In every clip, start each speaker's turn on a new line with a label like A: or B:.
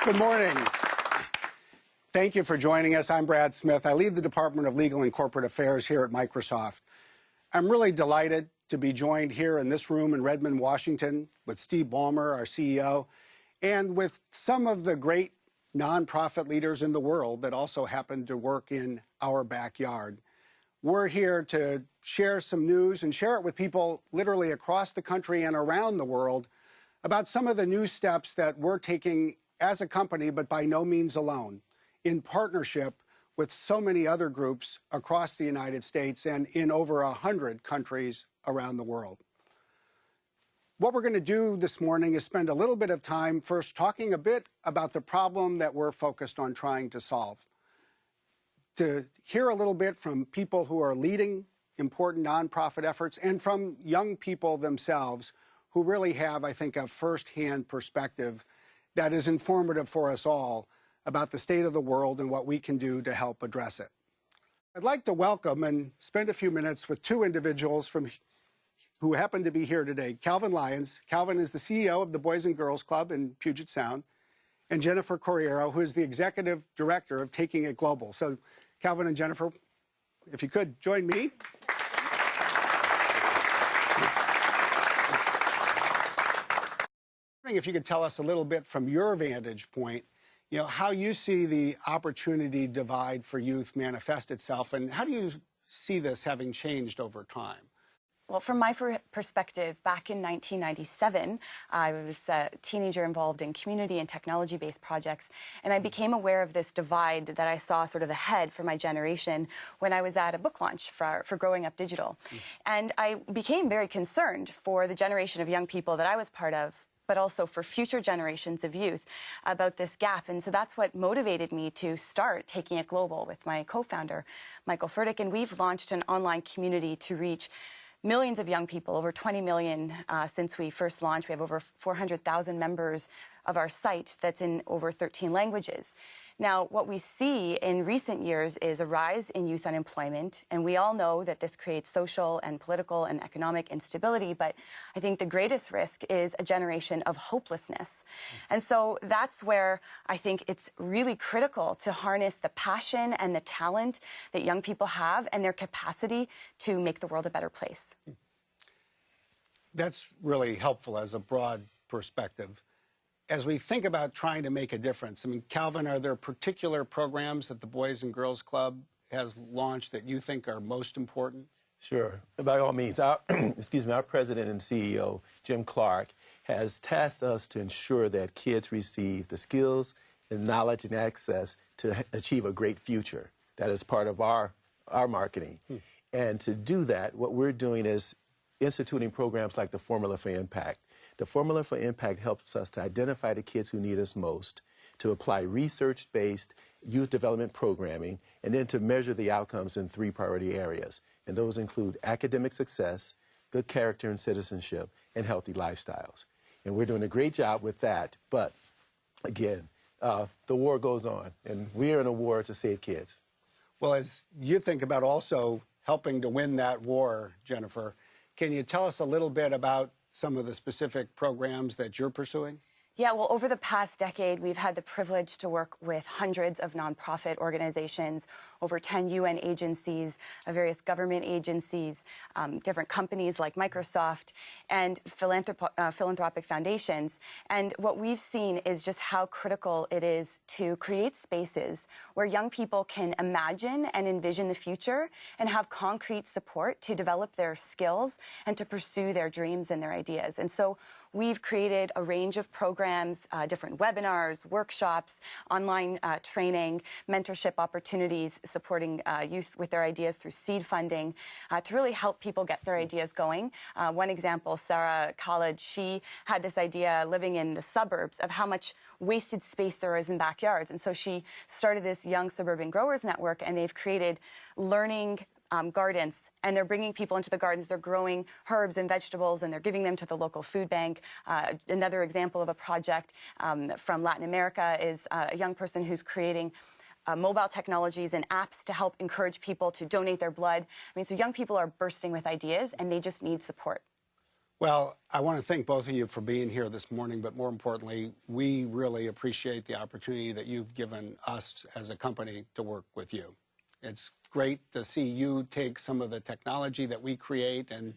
A: Good morning. Thank you for joining us. I'm Brad Smith. I lead the Department of Legal and Corporate Affairs here at Microsoft. I'm really delighted to be joined here in this room in Redmond, Washington, with Steve Ballmer, our CEO, and with some of the great nonprofit leaders in the world that also happen to work in our backyard. We're here to share some news and share it with people literally across the country and around the world about some of the new steps that we're taking as a company, but by no means alone, in partnership with so many other groups across the United States and in over 100 countries around the world. What we're going to do this morning is spend a little bit of time first talking a bit about the problem that we're focused on trying to solve, to hear a little bit from people who are leading important nonprofit efforts and from young people themselves who really have, I think, a firsthand perspective that is informative for us all about the state of the world and what we can do to help address it. I'd like to welcome and spend a few minutes with two individuals who happen to be here today. Calvin Lyons. Calvin is the CEO of the Boys and Girls Club in Puget Sound, and Jennifer Corriero, who is the Executive Director of TakingITGlobal. So Calvin and Jennifer, if you could join me. If you could tell us a little bit from your vantage point, how you see the opportunity divide for youth manifest itself, and how do you see this having changed over time?
B: Well, from my perspective, back in 1997, I was a teenager involved in community and technology-based projects, and I became aware of this divide that I saw sort of ahead for my generation when I was at a book launch for Growing Up Digital. And I became very concerned for the generation of young people that I was part of, but also for future generations of youth about this gap. And so that's what motivated me to start Taking It Global with my co-founder, Michael Furtick. And we've launched an online community to reach millions of young people, over 20 million since we first launched. We have over 400,000 members of our site that's in over 13 languages. Now, what we see in recent years is a rise in youth unemployment, and we all know that this creates social and political and economic instability, but I think the greatest risk is a generation of hopelessness. And so that's where I think it's really critical to harness the passion and the talent that young people have and their capacity to make the world a better place.
A: That's really helpful as a broad perspective. As we think about trying to make a difference, I mean, Calvin, are there particular programs that the Boys and Girls Club has launched that you think are most important?
C: Sure. By all means, our, our president and CEO, Jim Clark, has tasked us to ensure that kids receive the skills and knowledge and access to achieve a great future. That is part of our marketing. And to do that, what we're doing is instituting programs like the Formula for Impact. The Formula for Impact helps us to identify the kids who need us most, to apply research-based youth development programming, and then to measure the outcomes in 3 priority areas. And those include academic success, good character and citizenship, and healthy lifestyles. And we're doing a great job with that. But again, the war goes on, and we are in a war to save kids.
A: Well, as you think about also helping to win that war, Jennifer, can you tell us a little bit about some of the specific programs that you're pursuing?
B: Yeah, well, over the past decade, we've had the privilege to work with hundreds of nonprofit organizations, over 10 UN agencies, various government agencies, different companies like Microsoft, and philanthropic foundations. And what we've seen is just how critical it is to create spaces where young people can imagine and envision the future and have concrete support to develop their skills and to pursue their dreams and their ideas. And so we've created a range of programs, different webinars, workshops, online training, mentorship opportunities, supporting youth with their ideas through seed funding to really help people get their ideas going. One example, Sarah College, she had this idea living in the suburbs of how much wasted space there is in backyards. And so she started this Young Suburban Growers Network, and they've created learning gardens, and they're bringing people into the gardens. They're growing herbs and vegetables, and they're giving them to the local food bank. Another example of a project from Latin America is a young person who's creating mobile technologies and apps to help encourage people to donate their blood. I mean, so young people are bursting with ideas, and they just need support.
A: Well, I want to thank both of you for being here this morning, but more importantly, we really appreciate the opportunity that you've given us as a company to work with you. It's great to see you take some of the technology that we create and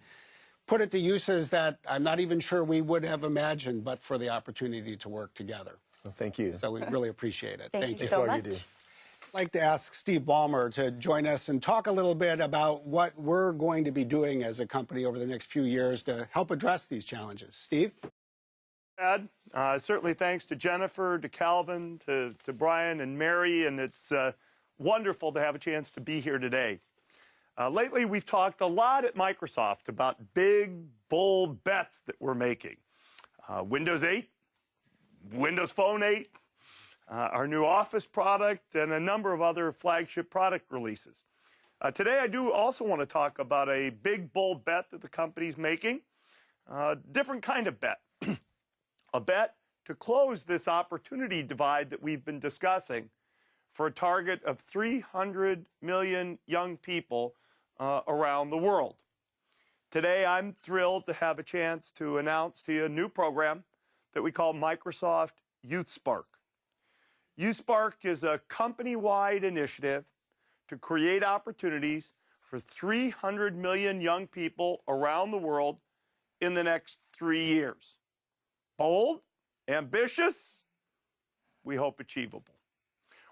A: put it to uses that I'm not even sure we would have imagined, but for the opportunity to work together.
C: Well, thank you.
A: So we really appreciate it.
B: Thank you
C: Thanks
B: so
C: for all
B: much.
C: you do.
A: I'd like to ask Steve Ballmer to join us and talk a little bit about what we're going to be doing as a company over the next few years to help address these challenges. Steve?
D: Brad, certainly thanks to Jennifer, to Calvin, to Brian and Mary, and it's wonderful to have a chance to be here today. Lately, we've talked a lot at Microsoft about big, bold bets that we're making. Windows 8, Windows Phone 8, our new Office product, and a number of other flagship product releases. Today, I do also want to talk about a big, bold bet that the company's making. Different kind of bet. A bet to close this opportunity divide that we've been discussing for a target of 300 million young people around the world. Today, I'm thrilled to have a chance to announce to you a new program that we call Microsoft YouthSpark. YouthSpark is a company-wide initiative to create opportunities for 300 million young people around the world in the next 3 years. Bold, ambitious, we hope achievable.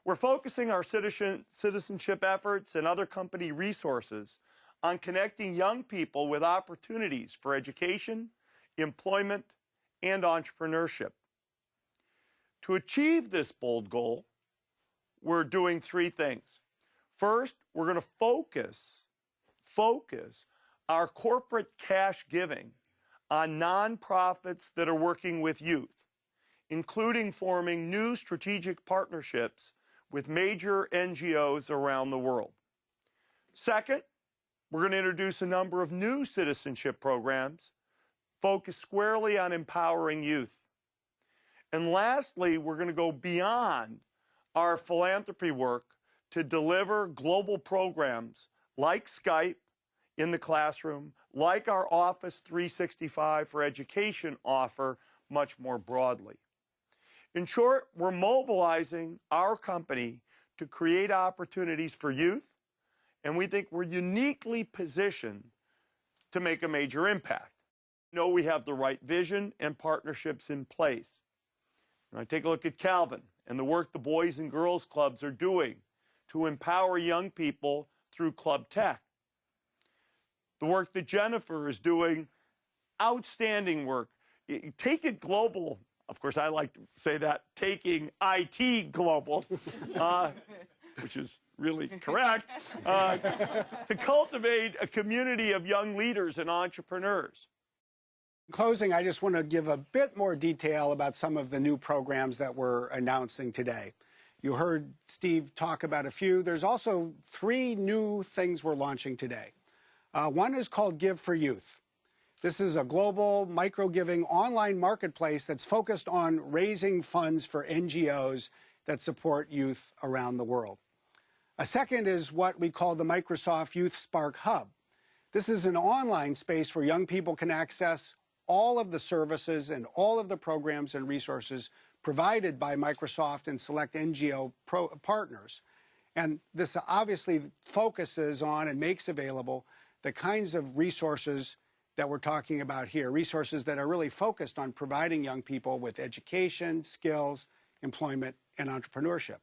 D: We're focusing our citizenship efforts and other company resources on connecting young people with opportunities for education, employment, and entrepreneurship. To achieve this bold goal, we're doing three things. First, we're going to focus our corporate cash giving on nonprofits that are working with youth, including forming new strategic partnerships with major NGOs around the world. Second, we're going to introduce a number of new citizenship programs focused squarely on empowering youth. And lastly, we're going to go beyond our philanthropy work to deliver global programs like Skype in the classroom, like our Office 365 for education offer much more broadly. In short, we're mobilizing our company to create opportunities for youth, and we think we're uniquely positioned to make a major impact. We know we have the right vision and partnerships in place. Now, take a look at Calvin and the work the Boys and Girls Clubs are doing to empower young people through Club Tech. The work that Jennifer is doing, outstanding work. Take It Global. Of course, I like to say that, Taking IT Global, which is really correct, to cultivate a community of young leaders and entrepreneurs.
A: In closing, I just want to give a bit more detail about some of the new programs that we're announcing today. You heard Steve talk about a few. There's also 3 new things we're launching today. One is called Give for Youth. This is a global micro-giving online marketplace that's focused on raising funds for NGOs that support youth around the world. A second is what we call the Microsoft YouthSpark Hub. This is an online space where young people can access all of the services and all of the programs and resources provided by Microsoft and select NGO partners. And this obviously focuses on and makes available the kinds of resources that we're talking about here, resources that are really focused on providing young people with education, skills, employment, and entrepreneurship.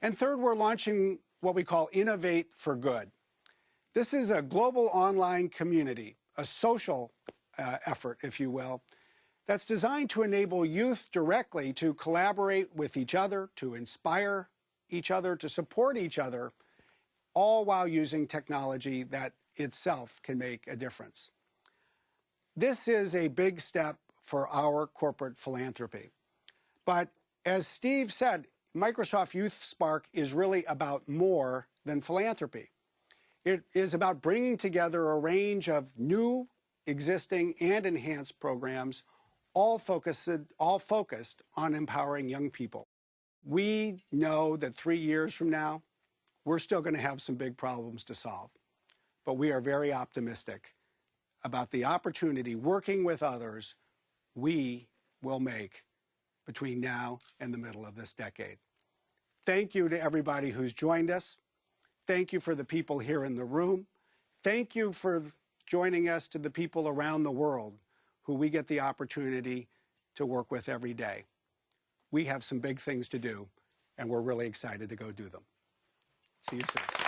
A: And third, we're launching what we call Innovate for Good. This is a global online community, a social effort, if you will, that's designed to enable youth directly to collaborate with each other, to inspire each other, to support each other, all while using technology that itself can make a difference. This is a big step for our corporate philanthropy. But as Steve said, Microsoft YouthSpark is really about more than philanthropy. It is about bringing together a range of new, existing, and enhanced programs, all focused on empowering young people. We know that 3 years from now, we're still going to have some big problems to solve. But we are very optimistic about the opportunity working with others we will make between now and the middle of this decade. Thank you to everybody who's joined us. Thank you for the people here in the room. Thank you for joining us to the people around the world who we get the opportunity to work with every day. We have some big things to do, and we're really excited to go do them. See you soon.